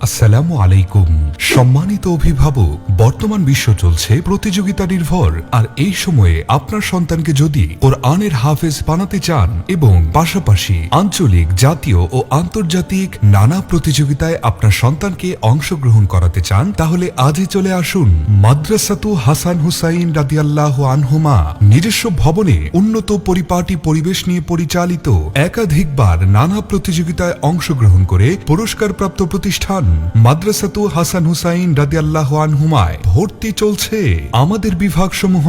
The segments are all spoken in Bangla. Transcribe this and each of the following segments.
আসসালামু আলাইকুম। সম্মানিত অভিভাবক, বর্তমান বিশ্ব চলছে প্রতিযোগিতা নির্ভর, আর এই সময়ে আপনার সন্তানকে যদি কোরআনের হাফেজ বানাতে চান এবং পাশাপাশি আঞ্চলিক, জাতীয় ও আন্তর্জাতিক নানা প্রতিযোগিতায় আপনার সন্তানকে অংশগ্রহণ করাতে চান, তাহলে আজই চলে আসুন মাদ্রাসাতু হাসান হুসাইন রাদিয়াল্লাহু আনহুমা নিজস্ব ভবনে উন্নত পরিপাটি পরিবেশ নিয়ে পরিচালিত, একাধিকবার নানা প্রতিযোগিতায় অংশগ্রহণ করে পুরস্কারপ্রাপ্ত প্রতিষ্ঠান মাদ্রাসাতু হাসান হুসাইন রাদিয়াল্লাহু আনহুমায় ভর্তি চলছে। আমাদের বিভাগসমূহ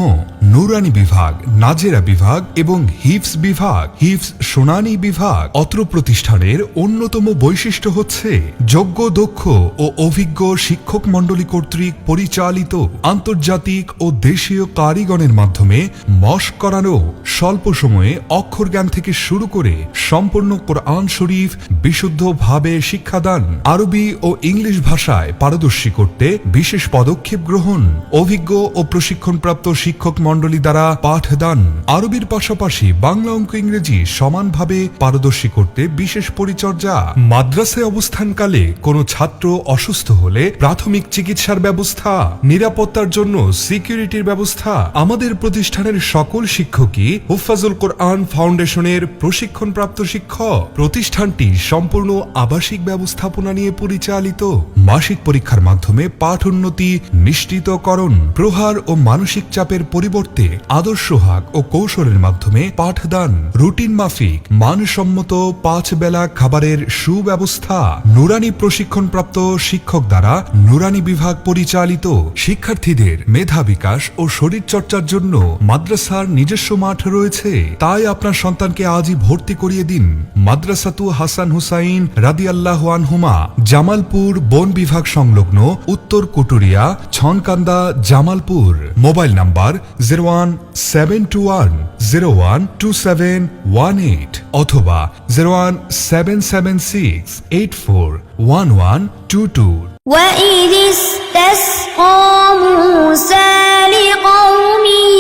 নুরানি বিভাগ, নাজেরা বিভাগ এবং হিফজ বিভাগ, হিফজ শুনানি বিভাগ। অত্র প্রতিষ্ঠানের অন্যতম বৈশিষ্ট্য হচ্ছে যোগ্য, দক্ষ ও অভিজ্ঞ শিক্ষক মণ্ডলী কর্তৃক পরিচালিত আন্তর্জাতিক ও দেশীয় কারিগণের মাধ্যমে মশক করানো, স্বল্প সময়ে অক্ষর জ্ঞান থেকে শুরু করে সম্পূর্ণ কোরআন শরীফ বিশুদ্ধভাবে শিক্ষাদান, আরবি ও ইংলিশ ভাষায় পারদর্শী করতে বিশেষ পদক্ষেপ গ্রহণ, অভিজ্ঞ ও প্রশিক্ষণপ্রাপ্ত শিক্ষক মণ্ডলী দ্বারা পাঠদান, আরবির পাশাপাশি বাংলা, অঙ্ক, ইংরেজি সমানভাবে পারদর্শী করতে বিশেষ পরিচর্যা। মাদ্রাসায় অবস্থানকালে কোনো ছাত্র অসুস্থ হলে প্রাথমিক চিকিৎসার ব্যবস্থা, নিরাপত্তার জন্য সিকিউরিটির ব্যবস্থা। আমাদের প্রতিষ্ঠানের সকল শিক্ষকই হুফাজুল কোরআন ফাউন্ডেশনের প্রশিক্ষণপ্রাপ্ত শিক্ষক। প্রতিষ্ঠানটি সম্পূর্ণ আবাসিক ব্যবস্থাপনা নিয়ে পরিচালিত। মাসিক পরীক্ষার মাধ্যমে পাঠ উন্নতি নিশ্চিতকরণ, প্রহার ও মানসিক চাপের পরিবর্তে আদর্শ হাক ও কৌশলের মাধ্যমে পাঠদান, রুটিন মাফিক মানসম্মত 5 বেলা খাবারের সুব্যবস্থা, নুরানি প্রশিক্ষণপ্রাপ্ত শিক্ষক দ্বারা নুরানি বিভাগ পরিচালিত। শিক্ষার্থীদের মেধা বিকাশ ও শরীর চর্চার জন্য মাদ্রাসার নিজস্ব মাঠ রয়েছে। তাই আপনার সন্তানকে আজই ভর্তি করিয়ে দিন মাদ্রাসাতু হাসান হুসাইন রাদিয়াল্লাহু আনহুমা, জামালপুর বন বিভাগ সংলগ্ন উত্তর কুটুরিয়া, ছনকান্দা, জামালপুর। মোবাইল নাম্বার 01721012718 অথবা 01776841122। وَإِذِ اسْتَسْقَى مُوسَى لِقَوْمِهِ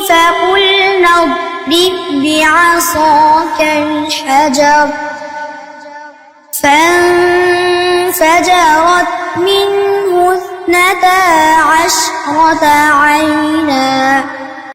فَقُلْنَا اضْرِبْ بِعَصَاكَ الْحَجَرَ فَانفَجَرَتْ مِنْهُ 12 عَيْنًا